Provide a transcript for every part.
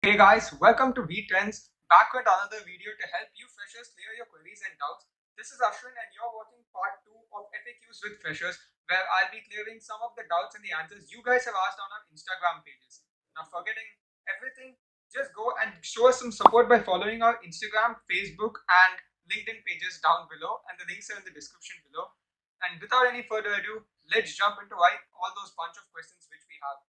Hey guys, welcome to VTrends, back with another video to help you freshers clear your queries and doubts. This is Ashwin and you're watching part 2 of FAQs with freshers, where I'll be clearing some of the doubts and the answers you guys have asked on our Instagram pages. Now, forgetting everything, just go and show us some support by following our Instagram, Facebook, and LinkedIn pages down below, and the links are in the description below. And without any further ado, let's jump into all those bunch of questions which we have.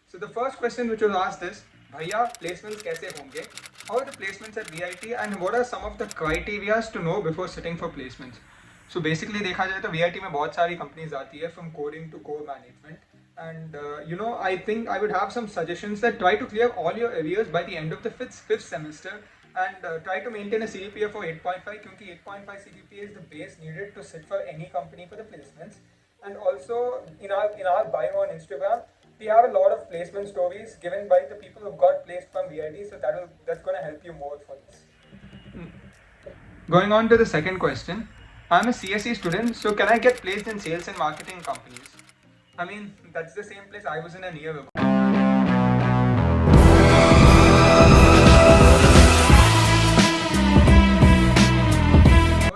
So the first question which was asked is, Bhaiya, placements kaise honge? How are the placements at VIT and what are some of the criteria to know before sitting for placements? So basically देखा जाए तो VIT में बहुत सारी companies आती है from coding to core management. And I think I would have some suggestions that try to clear all your arrears by the end of the fifth semester and try to maintain a CGPA for 8.5 क्योंकि 8.5 CGPA is the base needed to sit for any company for the placements. And also in our bio on Instagram, we have a lot of placement stories given by the people who got placed from VIT, so that's going to help you more for this. Going on to the second question, I'm a CSE student, so can I get placed in sales and marketing companies? I mean, that's the same place I was in a year ago.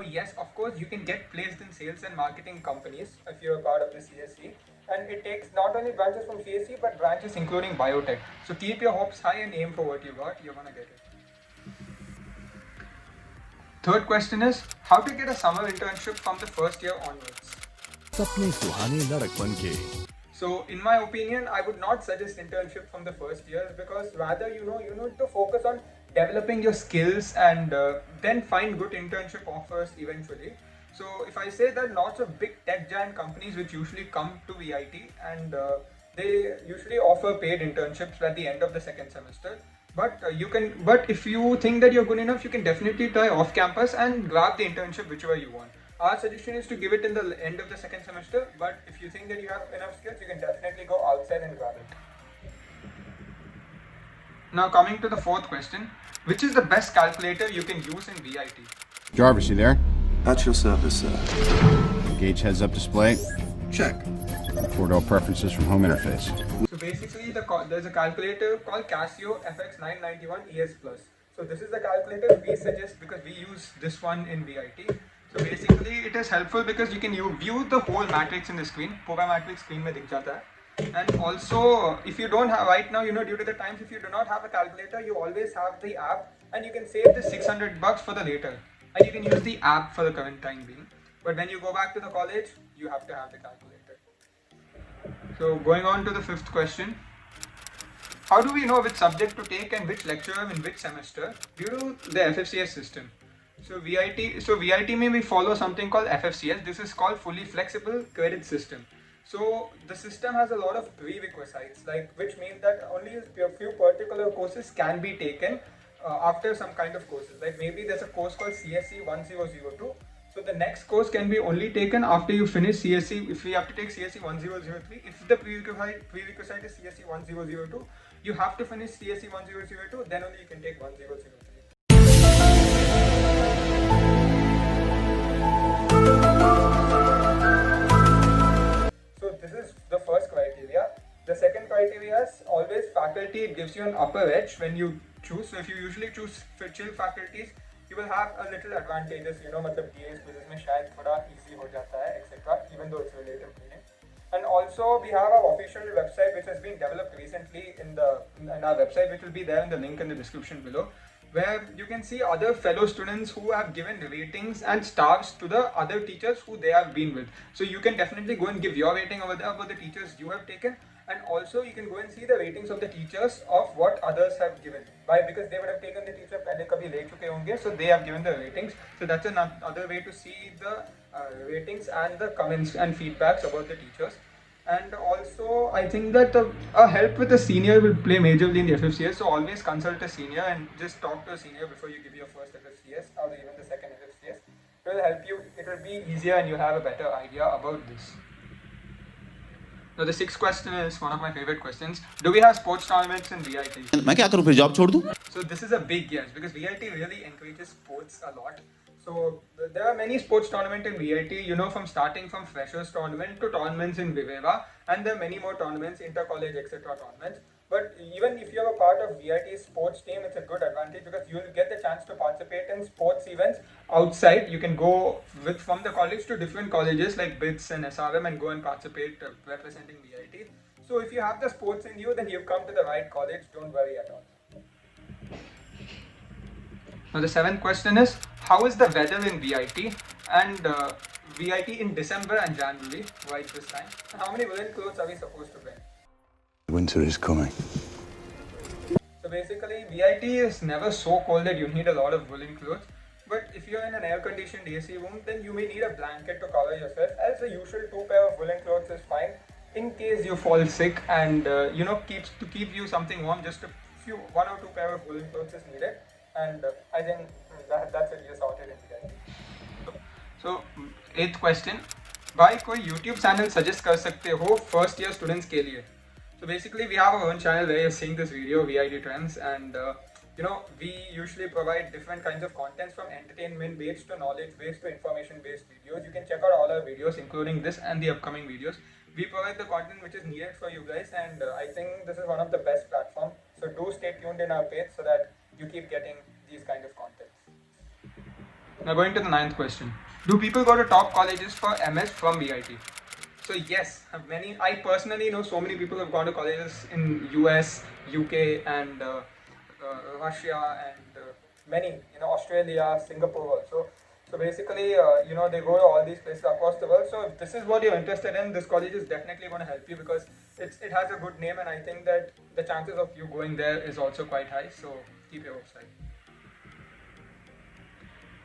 Yes, of course, you can get placed in sales and marketing companies if you're a part of the CSE. And it takes not only branches from CSE but branches including biotech. So keep your hopes high and aim for what you got. You're gonna get it. Third question is, how to get a summer internship from the first year onwards? सपने सुहाने लड़कपन के So in my opinion, I would not suggest internship from the first year because rather you need to focus on developing your skills and then find good internship offers eventually. So if I say that lots of big tech giant companies which usually come to VIT and they usually offer paid internships at the end of the second semester. But if you think that you're good enough, you can definitely try off campus and grab the internship whichever you want. Our suggestion is to give it in the end of the second semester, but if you think that you have enough skills, you can definitely go outside and grab it. Now coming to the fourth question, which is the best calculator you can use in VIT? Jarvis, you there? At your service, sir. Engage heads-up display. Check. 4-door preferences from home interface. So basically, there's a calculator called Casio FX991 ES Plus. So this is the calculator we suggest because we use this one in VIT. So basically, it is helpful because you can view the whole matrix in the screen. पूरा matrix screen में दिख जाता है. And also, if you don't have right now, due to the times, if you do not have a calculator, you always have the app, and you can save the $600 for the later, and you can use the app for the current time being. But when you go back to the college, you have to have the calculator. So going on to the fifth question, how do we know which subject to take and which lecturer in which semester due to the FFCS system? So VIT may we follow something called FFCS. This is called fully flexible credit system. So the system has a lot of prerequisites, which means that only a few particular courses can be taken after some kind of courses. Like maybe there's a course called CSE 1002. So the next course can be only taken after you finish CSE. If we have to take CSE 1003, if the prerequisite is CSE 1002, you have to finish CSE 1002. Then only you can take 1003. So this is the first criteria. The second criteria is always faculty gives you an upper edge when you choose. So if you usually choose chill faculties, you will have a little advantages. मतलब DAs quizzes में शायद थोड़ा easy हो जाता है, etc. Even though it's relative meaning. And also we have our official website which has been developed recently in our website, which will be there in the link in the description below, where you can see other fellow students who have given ratings and stars to the other teachers who they have been with. So you can definitely go and give your rating over there for the teachers you have taken, and also you can go and see the ratings of the teachers of what others have given. Why? Because they would have taken the teacher पहले कभी ले चुके होंगे, so they have given the ratings. So that's another way to see the ratings and the comments and feedbacks about the teachers. And also, I think that a help with a senior will play majorly in the FFCS. So always consult a senior and just talk to a senior before you give your first FFCS or even the second FFCS. It will help you. It will be easier, and you'll have a better idea about this. Now the sixth question is one of my favorite questions. Do we have sports tournaments in VIT? मैं क्या करूं फिर job छोड़ दूं? So this is a big yes because VIT really encourages sports a lot. So there are many sports tournaments in VIT, you know, from starting from freshers tournament to tournaments in Viveva, and there are many more tournaments, inter-college, etc. tournaments. But even if you're a part of VIT's sports team, it's a good advantage because you'll get the chance to participate in sports events outside. You can go from the college to different colleges like BITS and SRM and go and participate representing VIT. So if you have the sports in you, then you've come to the right college. Don't worry at all. Now the seventh question is, how is the weather in VIT and VIT in December and January, right this time? And how many woolen clothes are we supposed to wear? Winter is coming. So basically, VIT is never so cold that you need a lot of woolen clothes. But if you're in an air-conditioned AC room, then you may need a blanket to cover yourself. As the usual 2 pair of woolen clothes is fine. In case you fall sick and keep you something warm, just 1 or 2 pair of woolen clothes is needed. And I think that's it. You're sorted in VIT. So 8th question, भाई कोई YouTube channel suggest कर सकते हो first year students के लिए? So basically we have our own channel where you're seeing this video, VIT Trends, and we usually provide different kinds of contents from entertainment based to knowledge based to information based videos. You can check out all our videos including this and the upcoming videos. We provide the content which is needed for you guys, and I think this is one of the best platforms. So do stay tuned in our page so that you keep getting these kind of contents. Now going to the 9th question. Do people go to top colleges for MS from VIT? So yes, I personally know so many people who have gone to colleges in US, UK and Russia and many, Australia, Singapore also. So basically, they go to all these places across the world. So if this is what you're interested in, this college is definitely going to help you because it has a good name, and I think that the chances of you going there is also quite high. So keep your hopes high.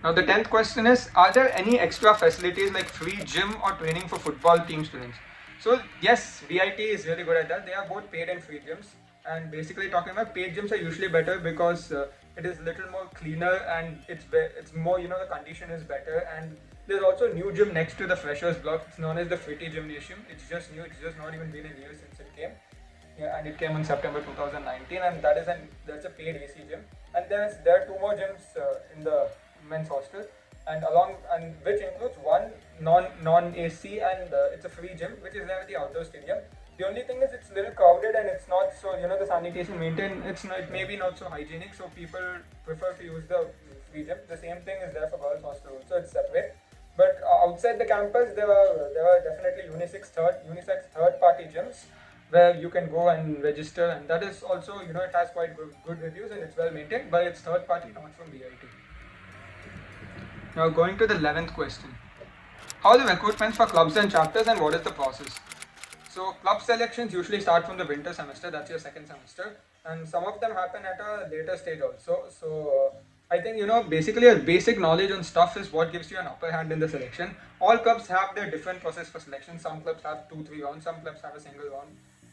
Now the 10th question is, are there any extra facilities like free gym or training for football team students? So yes, VIT is really good at that. They are both paid and free gyms. And basically talking about paid gyms are usually better because it is a little more cleaner and it's more, the condition is better. And there's also a new gym next to the freshers block. It's known as the Fritty Gymnasium. It's just new. It's just not even been a year since it came. Yeah, and it came in September 2019, and that's a paid AC gym. And there are 2 more gyms in the men's hostel, and which includes one non-AC, and it's a free gym which is there at the outdoor stadium. The only thing is it's a little crowded and it's not so, the sanitation maintained, it may be not so hygienic, so people prefer to use the free gym. The same thing is there for girls hostel also, it's separate. But outside the campus there are definitely unisex third party gyms where you can go and register, and that is also, it has quite good reviews and it's well maintained, but it's third party, not from VIT. Now going to the 11th question. How are the recruitments for clubs and chapters, and what is the process? So club selections usually start from the winter semester, that's your second semester, and some of them happen at a later stage also. So I think, basically a basic knowledge on stuff is what gives you an upper hand in the selection. All clubs have their different process for selection. Some clubs have 2-3 rounds, some clubs have a single round,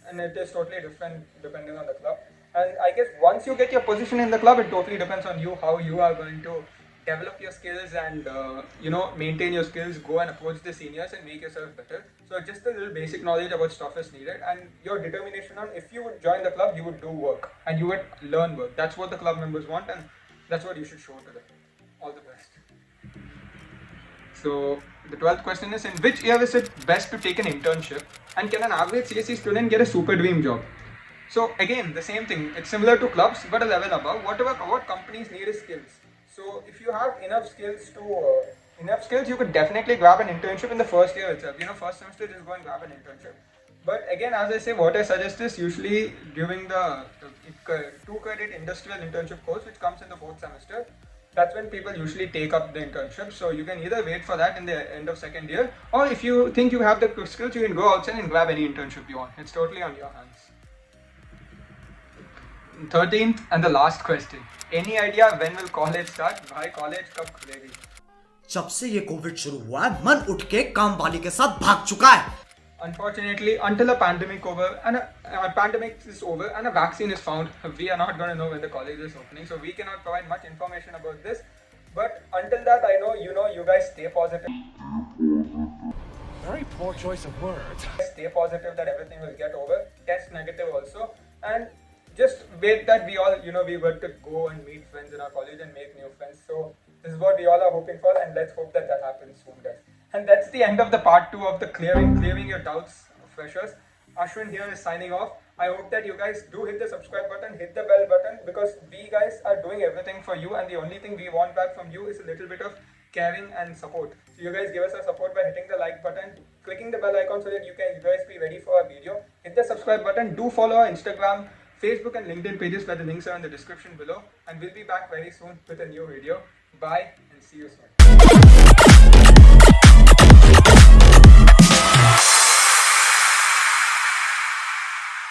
and it is totally different depending on the club. And I guess once you get your position in the club, it totally depends on you, how you are going to develop your skills and maintain your skills, go and approach the seniors and make yourself better. So just a little basic knowledge about stuff is needed, and your determination on if you would join the club, you would do work and you would learn work. That's what the club members want, and that's what you should show to them. All the best. So the 12th question is, in which year is it best to take an internship, and can an average CSE student get a super dream job? So again, the same thing. It's similar to clubs but a level above. What companies need is skills. So if you have enough skills, you could definitely grab an internship in the first year itself. First semester, just go and grab an internship. But again, as I say, what I suggest is usually during the 2-credit industrial internship course, which comes in the 4th semester. That's when people usually take up the internship. So you can either wait for that in the end of second year, or if you think you have the skills, you can go outside and grab any internship you want. It's totally on your hands. 13th and the last question. Any idea when will college start? भाई college कब खुलेगी? जब से ये Covid शुरू हुआ है, मन उठ के काम वाली के साथ भाग चुका है. Unfortunately, until a pandemic is over and a vaccine is found, we are not going to know when the college is opening. So we cannot provide much information about this. But until that, I know you guys stay positive. Very poor choice of words. Stay positive that everything will get over. Test negative also, and just wait that we all, we were to go and meet friends in our college and make new friends. So This is what we all are hoping for, and let's hope that that happens soon, guys. And that's the end of the part 2 of the clearing your doubts, freshers. Ashwin here is signing off. I hope that you guys do hit the subscribe button, hit the bell button, because we guys are doing everything for you, and the only thing we want back from you is a little bit of caring and support. So you guys give us a support by hitting the like button, clicking the bell icon so that you guys be ready for our video. Hit the subscribe button. Do follow our Instagram, Facebook and LinkedIn pages where the links are in the description below. And we'll be back very soon with a new video. Bye and see you soon.